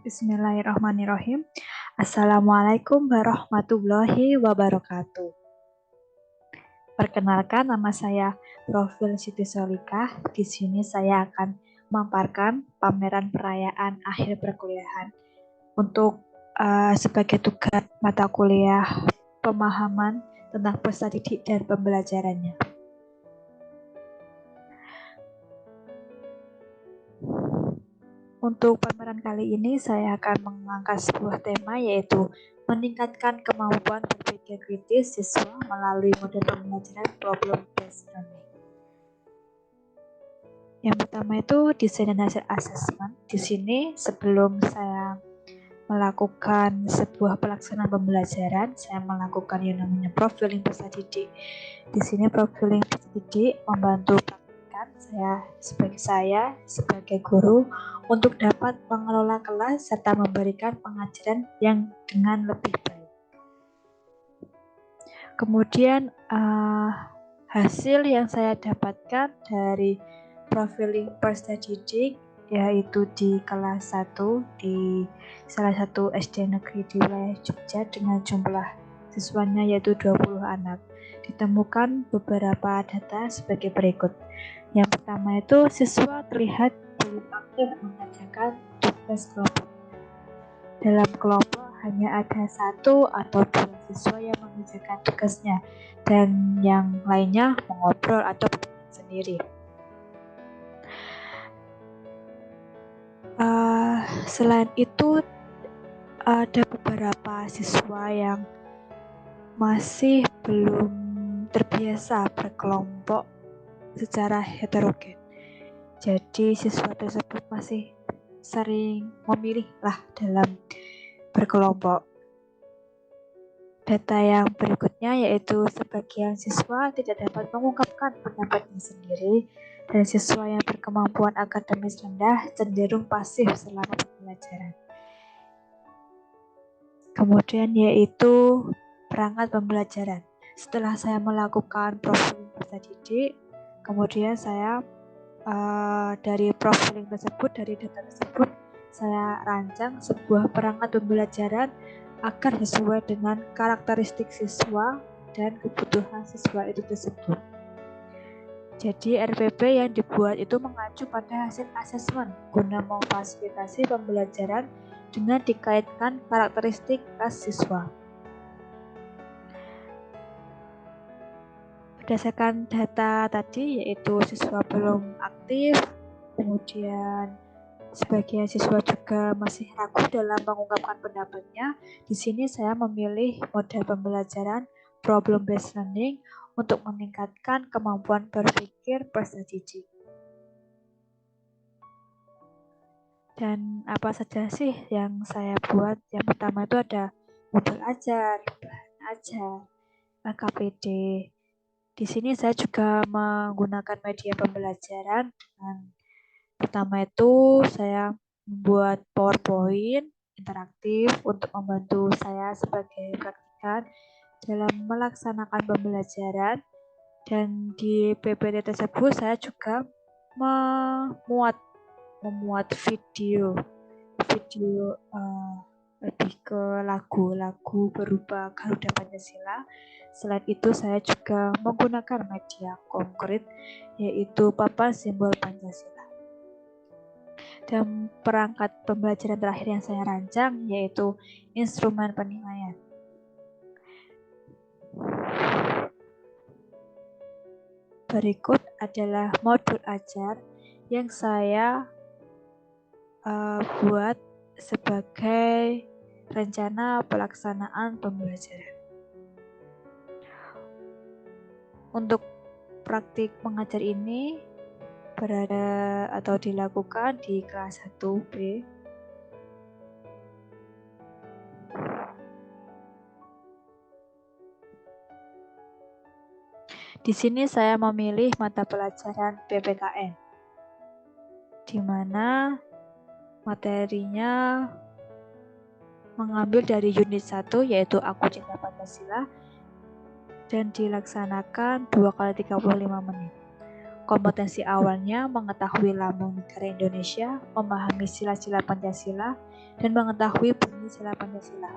Bismillahirrahmanirrahim. Assalamualaikum warahmatullahi wabarakatuh. Perkenalkan, nama saya Profil Siti Solikah. Di sini saya akan memaparkan pameran perayaan akhir perkuliahan untuk sebagai tugas mata kuliah pemahaman tentang peserta didik dan pembelajarannya. Untuk pameran kali ini saya akan mengangkat sebuah tema, yaitu meningkatkan kemampuan berpikir kritis siswa melalui model pembelajaran problem-based learning. Yang pertama itu desain dan hasil assessment. Di sini sebelum saya melakukan sebuah pelaksanaan pembelajaran, saya melakukan yang namanya profiling peserta didik. Di sini profiling peserta didik membantu saya sebagai guru untuk dapat mengelola kelas serta memberikan pengajaran yang dengan lebih baik. Kemudian hasil yang saya dapatkan dari profiling peserta didik yaitu di kelas 1 di salah satu SD negeri di wilayah Jogja dengan jumlah siswanya yaitu 20 anak. Ditemukan beberapa data sebagai berikut. Yang pertama itu siswa terlihat belum aktif mengerjakan tugas kelompok. Dalam kelompok hanya ada 1 atau 2 siswa yang mengerjakan tugasnya dan yang lainnya mengobrol atau bermain sendiri. Selain itu ada beberapa siswa yang masih belum terbiasa berkelompok secara heterogen. Jadi siswa tersebut masih sering memilih dalam berkelompok. Data yang berikutnya yaitu sebagian siswa tidak dapat mengungkapkan pendapatnya sendiri dan siswa yang berkemampuan akademis rendah cenderung pasif selama pembelajaran. Kemudian yaitu perangkat pembelajaran. Setelah saya melakukan profiling peserta didik, kemudian saya dari profiling tersebut, dari data tersebut, saya rancang sebuah perangkat pembelajaran agar sesuai dengan karakteristik siswa dan kebutuhan siswa itu tersebut. Jadi RPP yang dibuat itu mengacu pada hasil asesmen guna memfasilitasi pembelajaran dengan dikaitkan karakteristik kelas siswa. Berdasarkan data tadi yaitu siswa belum aktif, kemudian sebagian siswa juga masih ragu dalam mengungkapkan pendapatnya. Di sini saya memilih model pembelajaran problem-based learning untuk meningkatkan kemampuan berpikir peserta didik. Dan apa saja sih yang saya buat? Yang pertama itu ada modul ajar, bahan ajar, KPD. Di sini saya juga menggunakan media pembelajaran. Pertama itu saya membuat PowerPoint interaktif untuk membantu saya sebagai praktikan dalam melaksanakan pembelajaran. Dan di PPT tersebut saya juga memuat video lebih ke lagu berupa Garuda Pancasila. Selain itu saya juga menggunakan media konkret yaitu papan simbol Pancasila. Dan perangkat pembelajaran terakhir yang saya rancang yaitu instrumen penilaian. Berikut adalah modul ajar yang saya buat sebagai rencana pelaksanaan pembelajaran. Untuk praktik mengajar ini berada atau dilakukan di kelas 1B. Di sini saya memilih mata pelajaran PPKN, di mana materinya mengambil dari unit 1 yaitu Aku Cinta Pancasila dan dilaksanakan 2 kali 35 menit. Kompetensi awalnya mengetahui lambang negara Indonesia, memahami sila-sila Pancasila, dan mengetahui bunyi sila Pancasila.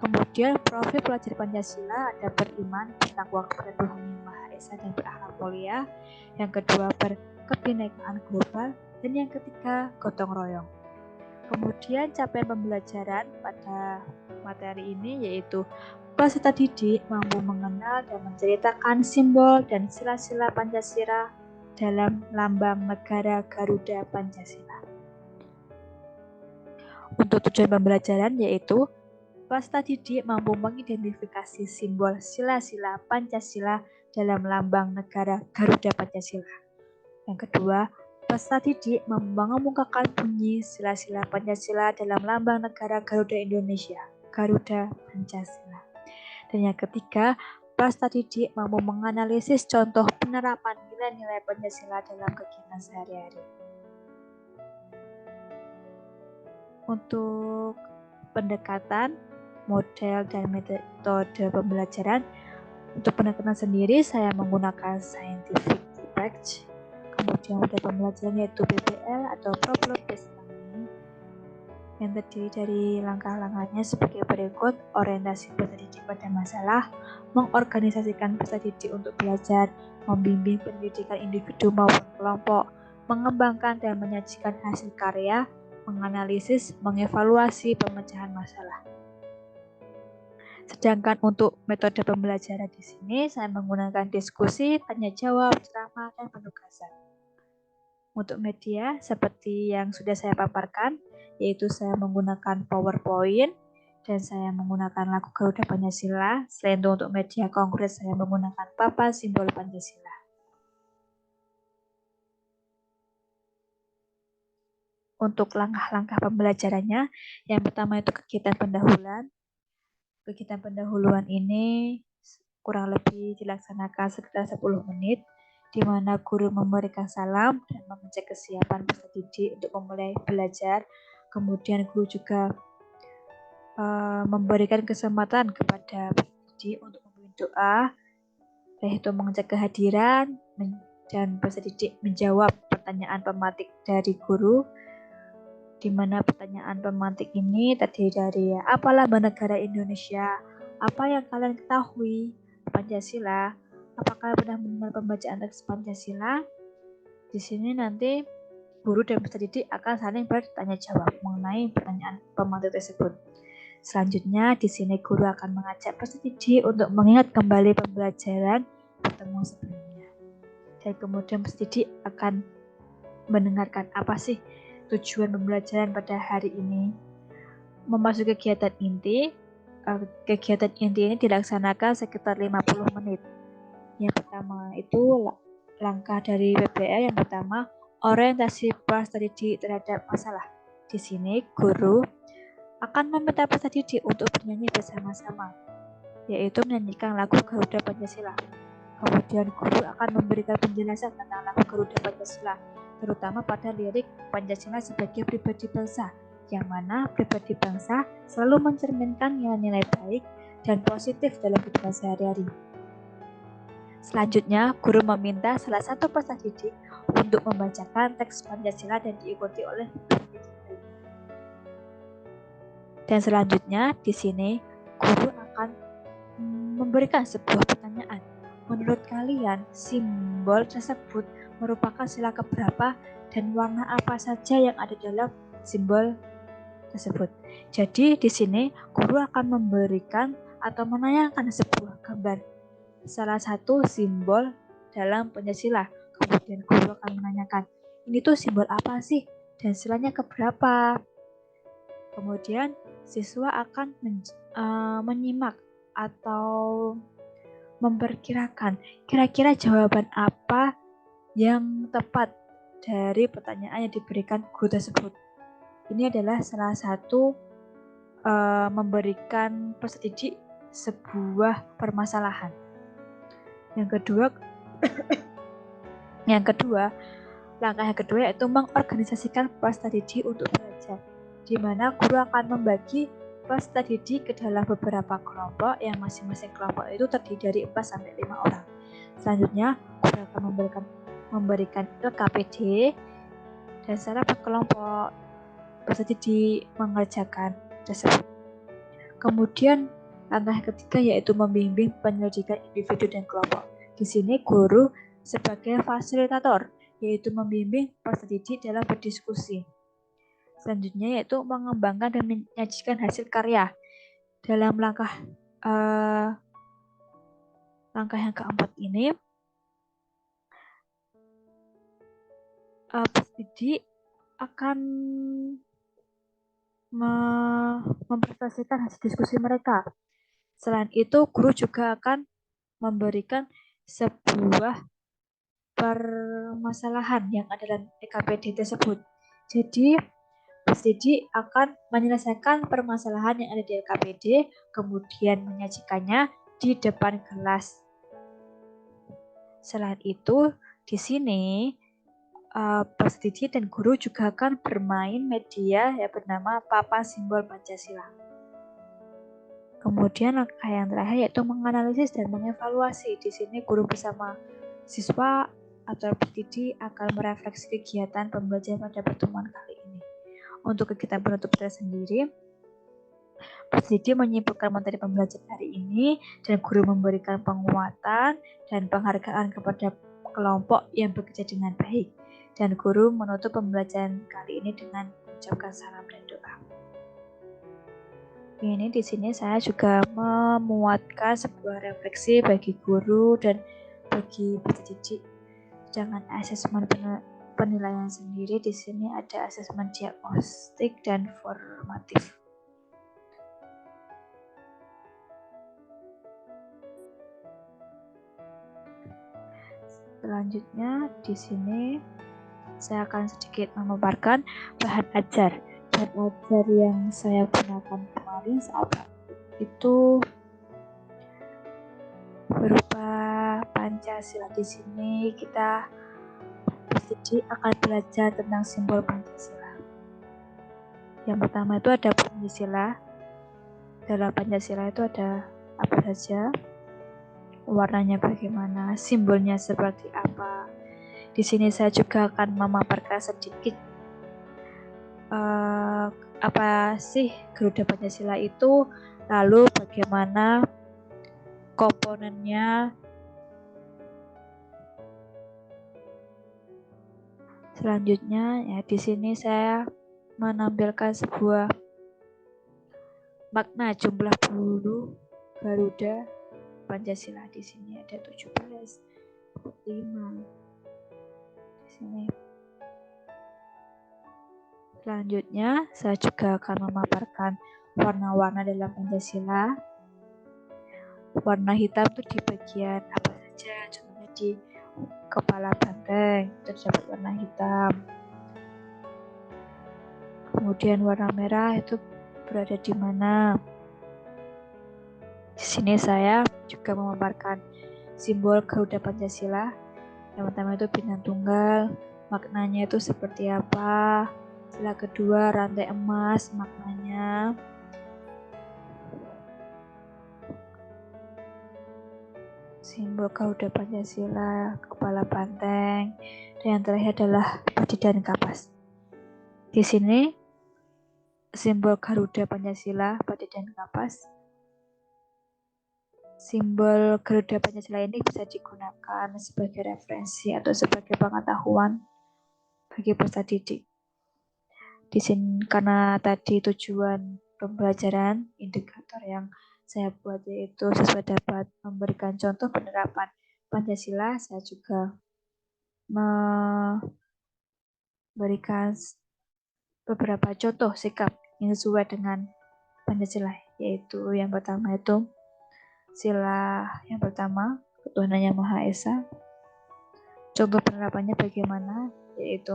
Kemudian profil pelajar Pancasila ada beriman, bertakwa kepada Tuhan Yang Maha Esa dan berakhlak mulia. Yang kedua berkebinekaan global, dan yang ketiga gotong royong. Kemudian capaian pembelajaran pada materi ini yaitu peserta didik mampu mengenal dan menceritakan simbol dan sila-sila Pancasila dalam lambang negara Garuda Pancasila. Untuk tujuan pembelajaran yaitu peserta didik mampu mengidentifikasi simbol sila-sila Pancasila dalam lambang negara Garuda Pancasila. Yang kedua, peserta didik mengemukakan bunyi sila-sila Pancasila dalam lambang negara Garuda Indonesia, Garuda Pancasila. Dan yang ketiga, peserta didik mampu menganalisis contoh penerapan nilai-nilai Pancasila dalam kegiatan sehari-hari. Untuk pendekatan, model, dan metode pembelajaran, untuk pendekatan sendiri saya menggunakan scientific approach. Kemudian model pembelajaran yaitu PBL atau problem based learning yang terdiri dari langkah-langkahnya sebagai berikut: orientasi peserta didik pada masalah, mengorganisasikan peserta didik untuk belajar, membimbing pendidikan individu maupun kelompok, mengembangkan dan menyajikan hasil karya, menganalisis, mengevaluasi pemecahan masalah. Sedangkan untuk metode pembelajaran di sini saya menggunakan diskusi, tanya jawab, ceramah, dan penugasan. Untuk media seperti yang sudah saya paparkan, yaitu saya menggunakan PowerPoint dan saya menggunakan lagu Garuda Pancasila. Selain itu untuk media konkret saya menggunakan papan simbol Pancasila. Untuk langkah-langkah pembelajarannya, yang pertama itu kegiatan pendahuluan. Kegiatan pendahuluan ini kurang lebih dilaksanakan sekitar 10 menit, di mana guru memberikan salam dan mengecek kesiapan peserta didik untuk memulai belajar. Kemudian guru juga memberikan kesempatan kepada peserta didik untuk memilih doa, yaitu mengecek kehadiran dan peserta didik menjawab pertanyaan pemantik dari guru, di mana pertanyaan pemantik ini terdiri dari apalah negara Indonesia, apa yang kalian ketahui Pancasila, apakah pernah mendengar pembacaan teks Pancasila. Di sini nanti guru dan peserta didik akan saling bertanya jawab mengenai pertanyaan pemantik tersebut. Selanjutnya di sini guru akan mengajak peserta didik untuk mengingat kembali pembelajaran pertemuan sebelumnya. Dan kemudian peserta didik akan mendengarkan apa sih tujuan pembelajaran pada hari ini. Memasuki kegiatan inti. Kegiatan inti ini dilaksanakan sekitar 50 menit. Yang pertama itu langkah dari PBL. Yang pertama, orientasi peserta didik terhadap masalah. Di sini guru akan meminta peserta didik untuk bernyanyi bersama-sama, yaitu menyanyikan lagu Garuda Pancasila. Kemudian guru akan memberikan penjelasan tentang lagu Garuda Pancasila, terutama pada lirik Pancasila sebagai pribadi bangsa, yang mana pribadi bangsa selalu mencerminkan nilai-nilai baik dan positif dalam kehidupan sehari-hari. Selanjutnya, guru meminta salah satu peserta didik untuk membacakan teks Pancasila dan diikuti oleh peserta didik. Dan selanjutnya, di sini guru akan memberikan sebuah pertanyaan. Menurut kalian, simbol tersebut merupakan sila keberapa dan warna apa saja yang ada dalam simbol tersebut? Jadi di sini guru akan memberikan atau menayangkan sebuah gambar salah satu simbol dalam Pancasila. Kemudian guru akan menanyakan, ini tuh simbol apa sih dan silanya keberapa? Kemudian siswa akan menyimak atau memperkirakan kira-kira jawaban apa yang tepat dari pertanyaan yang diberikan guru tersebut. Ini adalah salah satu memberikan peserta didik sebuah permasalahan. Yang kedua, langkah yang kedua yaitu mengorganisasikan peserta didik untuk belajar, di mana guru akan membagi peserta didik ke dalam beberapa kelompok yang masing-masing kelompok itu terdiri dari 4-5 orang. Selanjutnya, guru akan memberikan memberikan LKPD dan secara berkelompok peserta didik mengerjakan tersebut. Kemudian langkah ketiga yaitu membimbing penyelidikan individu dan kelompok. Di sini guru sebagai fasilitator, yaitu membimbing peserta didik dalam berdiskusi. Selanjutnya yaitu mengembangkan dan menyajikan hasil karya. Dalam langkah yang keempat ini, peserta didik akan mempresentasikan hasil diskusi mereka. Selain itu, guru juga akan memberikan sebuah permasalahan yang ada dalam EKPD tersebut. Jadi, peserta didik akan menyelesaikan permasalahan yang ada di EKPD, kemudian menyajikannya di depan kelas. Selain itu, di sini peserta didik dan guru juga akan bermain media yang bernama papan simbol Pancasila. Kemudian langkah yang terakhir yaitu menganalisis dan mengevaluasi. Di sini guru bersama siswa atau peserta didik akan merefleksi kegiatan pembelajaran pada pertemuan kali ini. Untuk kegiatan penutup tersendiri, peserta didik menyimpulkan materi pembelajaran hari ini dan guru memberikan penguatan dan penghargaan kepada kelompok yang bekerja dengan baik. Dan guru menutup pembelajaran kali ini dengan mengucapkan salam dan doa. Ini di sini saya juga memuatkan sebuah refleksi bagi guru dan bagi peserta didik. Jangan asesmen penilaian sendiri, di sini ada asesmen diagnostik dan formatif. Selanjutnya di sini saya akan sedikit memaparkan bahan ajar. Bahan ajar yang saya gunakan kemarin saat itu berupa Pancasila. Di sini kita pasti akan belajar tentang simbol Pancasila. Yang pertama itu ada Pancasila. Dalam Pancasila itu ada apa saja, warnanya bagaimana, simbolnya seperti apa. Di sini saya juga akan memaparkan sedikit apa sih Garuda Pancasila itu, lalu bagaimana komponennya. Selanjutnya ya di sini saya menampilkan sebuah makna jumlah bulu Garuda Pancasila. Di sini ada 17, 5. Di sini. Selanjutnya, saya juga akan memaparkan warna-warna dalam Pancasila. Warna hitam itu di bagian apa saja, contohnya di kepala banteng, itu terdapat warna hitam. Kemudian warna merah itu berada di mana. Di sini saya juga memaparkan simbol Garuda Pancasila. Yang pertama itu bintang tunggal, maknanya itu seperti apa. Setelah kedua, rantai emas, maknanya. Simbol Garuda Pancasila, kepala banteng, dan yang terakhir adalah padi dan kapas. Di sini, simbol Garuda Pancasila, padi dan kapas. Simbol Garuda Pancasila ini bisa digunakan sebagai referensi atau sebagai pengetahuan bagi peserta didik. Di sini karena tadi tujuan pembelajaran indikator yang saya buat yaitu siswa dapat memberikan contoh penerapan Pancasila, saya juga memberikan beberapa contoh sikap yang sesuai dengan Pancasila, yaitu yang pertama itu sila yang pertama, ketuhanan yang Maha Esa. Contoh penerapannya bagaimana, yaitu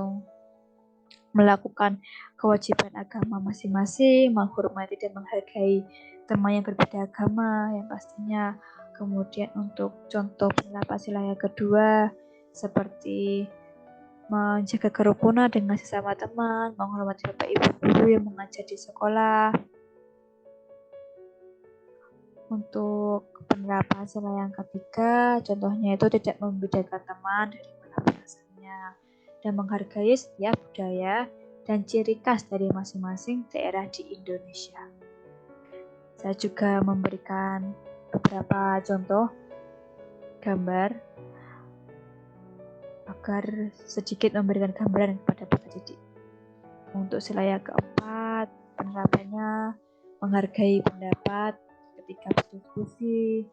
melakukan kewajiban agama masing-masing, menghormati dan menghargai teman yang berbeda agama yang pastinya. Kemudian untuk contoh penerapan sila yang kedua seperti menjaga kerukunan dengan sesama teman, menghormati bapak ibu guru yang mengajar di sekolah. Untuk penerapan sila yang ketiga, contohnya itu tidak membedakan teman dari bahasanya dan menghargai setiap budaya dan ciri khas dari masing-masing daerah di Indonesia. Saya juga memberikan beberapa contoh gambar agar sedikit memberikan gambaran kepada peserta didik. Untuk sila yang keempat, penerapannya menghargai pendapat ketika berdiskusi,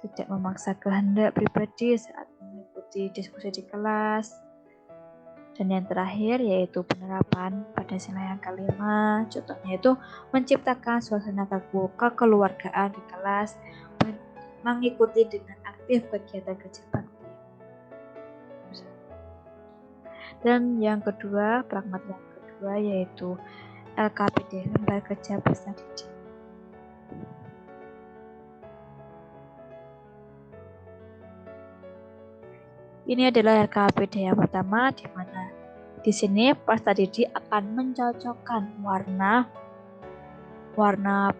tidak memaksa kehendak pribadi saat mengikuti diskusi di kelas. Dan yang terakhir yaitu penerapan pada sila yang kelima, contohnya itu menciptakan suasana kekeluargaan di kelas, mengikuti dengan aktif kegiatan kerja bakti. Dan yang kedua, pragmat yang kedua yaitu LKPD, Lembaga Kerja Peserta Didik. Ini adalah LKPD yang pertama, di mana di sini peserta didik akan mencocokkan warna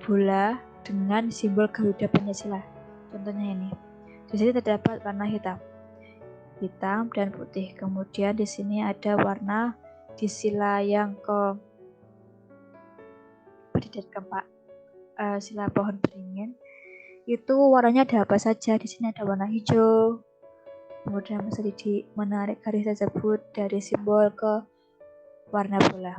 bola dengan simbol Garuda Pancasila. Contohnya ini. Di sini terdapat warna hitam dan putih. Kemudian di sini ada warna di sila yang keempat, sila pohon beringin. Itu warnanya ada apa saja? Di sini ada warna hijau. Kemudian peserta didik menarik garis tersebut dari simbol ke warna bola.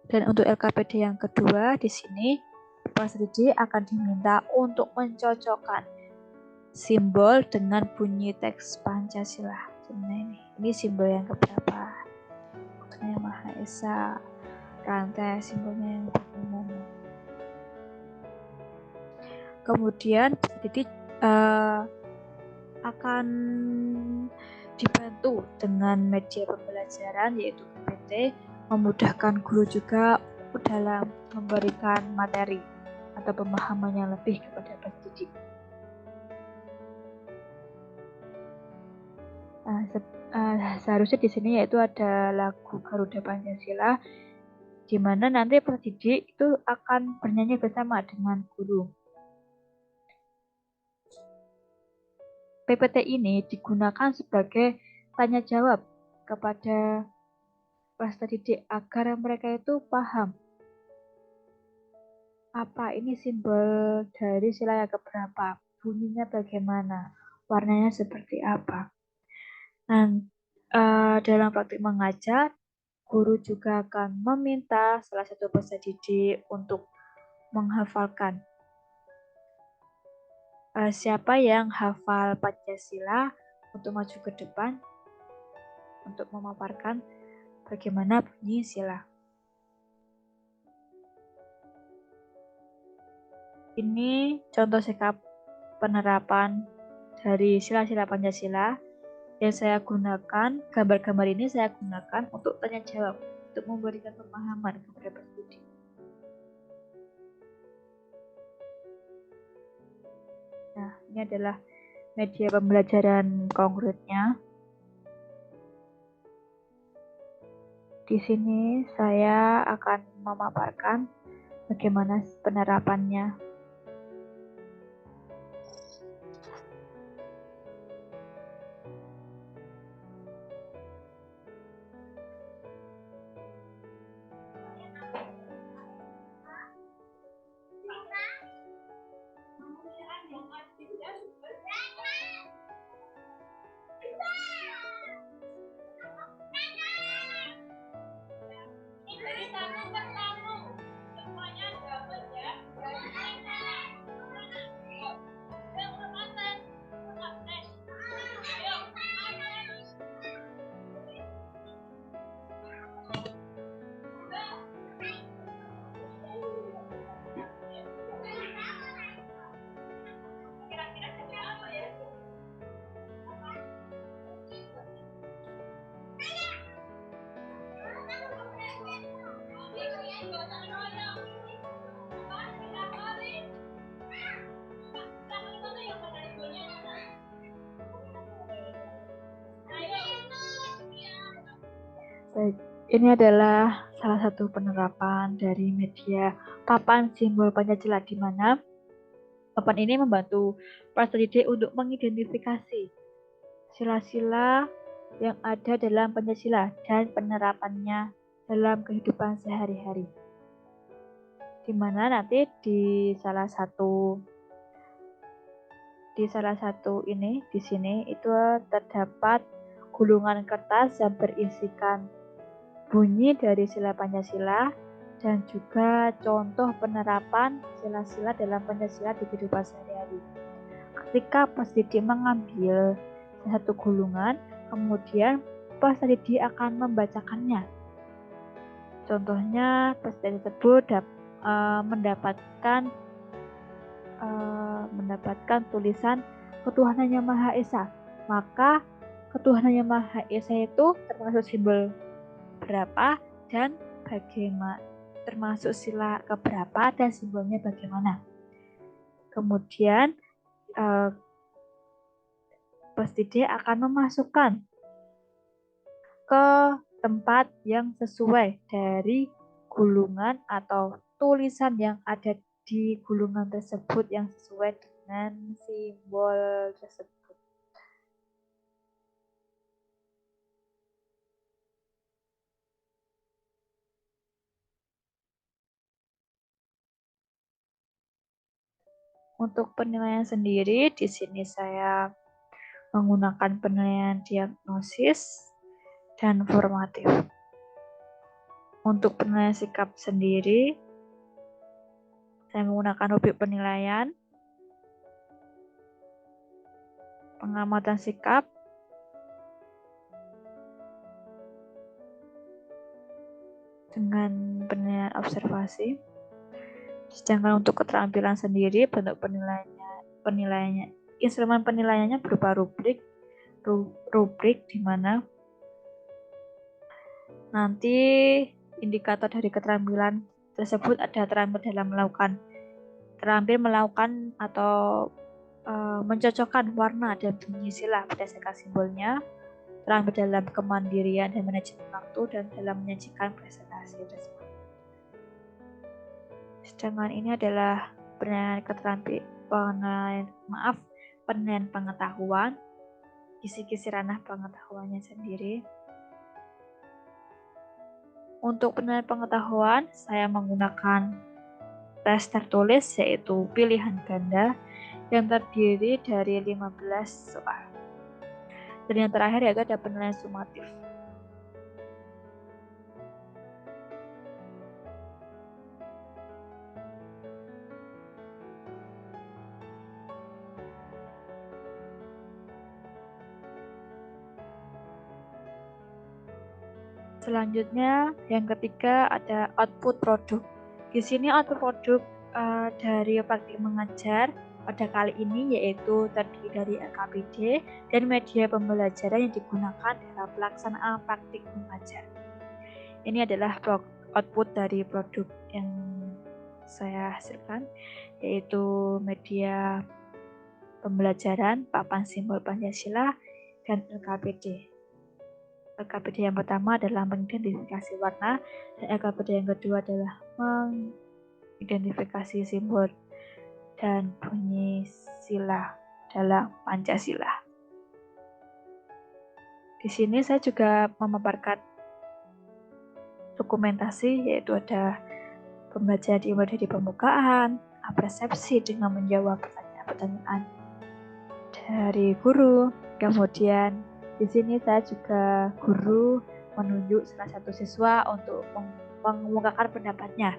Dan untuk LKPD yang kedua, di sini peserta didik akan diminta untuk mencocokkan simbol dengan bunyi teks Pancasila. Ini simbol yang keberapa? Yang Maha Esa, rantai simbolnya yang bagaimana? Kemudian peserta didik akan dibantu dengan media pembelajaran yaitu PPT, memudahkan guru juga dalam memberikan materi atau pemahaman yang lebih kepada peserta didik. Seharusnya di sini yaitu ada lagu Garuda Pancasila, di mana nanti peserta didik itu akan bernyanyi bersama dengan guru. PPT ini digunakan sebagai tanya jawab kepada peserta didik agar mereka itu paham apa ini simbol dari sila yang keberapa, bunyinya bagaimana, warnanya seperti apa. Dan dalam praktik mengajar, guru juga akan meminta salah satu peserta didik untuk menghafalkan. Siapa yang hafal Pancasila untuk maju ke depan untuk memaparkan bagaimana bunyi sila. Ini contoh sikap penerapan dari sila-sila Pancasila yang saya gunakan. Gambar-gambar ini saya gunakan untuk tanya jawab, untuk memberikan pemahaman kepada peserta didik. Nah, ini adalah media pembelajaran konkretnya. Di sini saya akan memaparkan bagaimana penerapannya. Baik, ini adalah salah satu penerapan dari media papan simbol Pancasila, di mana Papan ini membantu peserta didik untuk mengidentifikasi sila-sila yang ada dalam Pancasila dan penerapannya dalam kehidupan sehari-hari. Di mana nanti di salah satu ini di sini itu terdapat gulungan kertas yang berisikan bunyi dari sila Pancasila dan juga contoh penerapan sila-sila dalam Pancasila di kehidupan sehari-hari. Ketika peserta didik mengambil satu gulungan, kemudian peserta didik akan membacakannya. Contohnya peserta tersebut mendapatkan tulisan Ketuhanan Yang Maha Esa. Maka Ketuhanan Yang Maha Esa itu termasuk simbol berapa dan bagaimana, termasuk sila keberapa dan simbolnya bagaimana. Kemudian peserta didik akan memasukkan ke tempat yang sesuai dari gulungan atau tulisan yang ada di gulungan tersebut yang sesuai dengan simbol tersebut. Untuk penilaian sendiri, di sini saya menggunakan penilaian diagnosis dan formatif. Untuk penilaian sikap sendiri, saya menggunakan rubrik penilaian, pengamatan sikap, dengan penilaian observasi. Sedangkan untuk keterampilan sendiri, bentuk penilaiannya, instrumen penilaiannya berupa rubrik di mana nanti indikator dari keterampilan tersebut ada terampil melakukan atau mencocokkan warna dan bunyi sila berdasarkan simbolnya, terampil dalam kemandirian dan manajemen waktu, dan dalam menyajikan presentasi tersebut. Sedangkan ini adalah penilaian pengetahuan, kisi-kisi ranah pengetahuannya sendiri. Untuk penilaian pengetahuan, saya menggunakan tes tertulis, yaitu pilihan ganda yang terdiri dari 15 soal. Dan yang terakhir yaitu ada penilaian sumatif. Selanjutnya, yang ketiga ada output produk. Di sini output produk dari praktik mengajar pada kali ini yaitu terdiri dari LKPD dan media pembelajaran yang digunakan dalam pelaksanaan praktik mengajar. Ini adalah output dari produk yang saya hasilkan, yaitu media pembelajaran, papan simbol Pancasila, dan LKPD. LKPD yang pertama adalah mengidentifikasi warna, dan LKPD yang kedua adalah mengidentifikasi simbol dan bunyi sila dalam Pancasila. Di sini saya juga memaparkan dokumentasi, yaitu ada pembelajaran dimulai dari pembukaan, persepsi dengan menjawab pertanyaan-pertanyaan dari guru. Kemudian di sini saya juga guru menunjuk salah satu siswa untuk mengemukakan pendapatnya.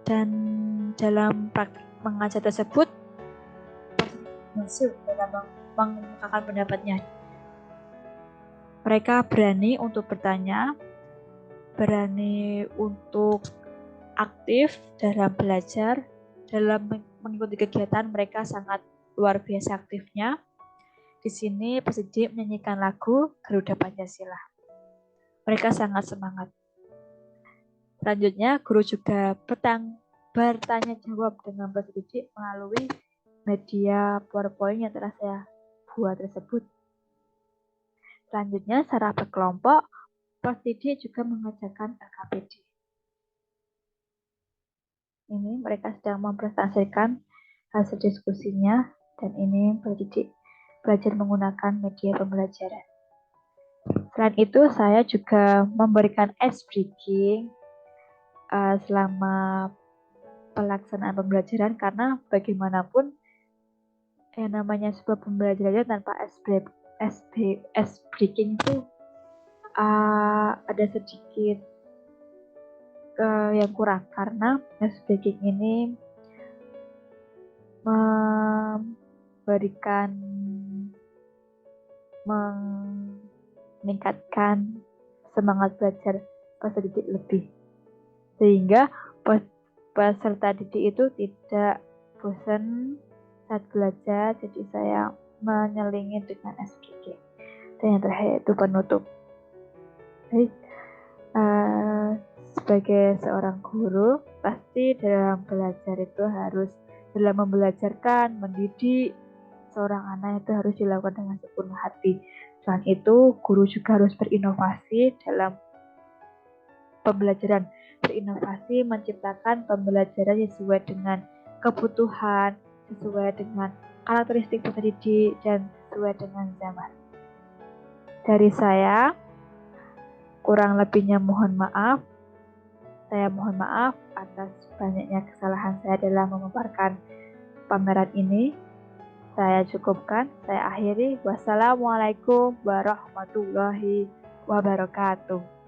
Dan dalam praktik mengajar tersebut, masih dalam mengemukakan pendapatnya. Mereka berani untuk bertanya, berani untuk aktif dalam belajar, dalam mengikuti kegiatan. Mereka sangat luar biasa aktifnya. Di sini peserta menyanyikan lagu Garuda Pancasila. Mereka sangat semangat. Selanjutnya, guru juga bertanya jawab dengan peserta melalui media PowerPoint yang telah saya buat tersebut. Selanjutnya, secara berkelompok, peserta juga mengerjakan LKPD. ini mereka sedang mempresentasikan hasil diskusinya, dan ini belajar menggunakan media pembelajaran. Selain itu, saya juga memberikan ice breaking selama pelaksanaan pembelajaran, karena bagaimanapun yang namanya sebuah pembelajaran tanpa ice breaking itu ada sedikit yang kurang, karena ice breaking ini meningkatkan semangat belajar peserta didik lebih, sehingga peserta didik itu tidak bosan saat belajar. Jadi saya menyelingi dengan SPG. Dan yang terakhir itu penutup. Jadi, sebagai seorang guru, pasti dalam belajar itu harus dalam membelajarkan, mendidik seorang anak itu harus dilakukan dengan sepenuh hati. Selain itu, guru juga harus berinovasi dalam pembelajaran, berinovasi menciptakan pembelajaran sesuai dengan kebutuhan, sesuai dengan karakteristik peserta didik, dan sesuai dengan zaman. Dari saya, kurang lebihnya mohon maaf. Saya mohon maaf atas banyaknya kesalahan saya dalam memaparkan pameran ini. Saya cukupkan, saya akhiri. Wassalamualaikum warahmatullahi wabarakatuh.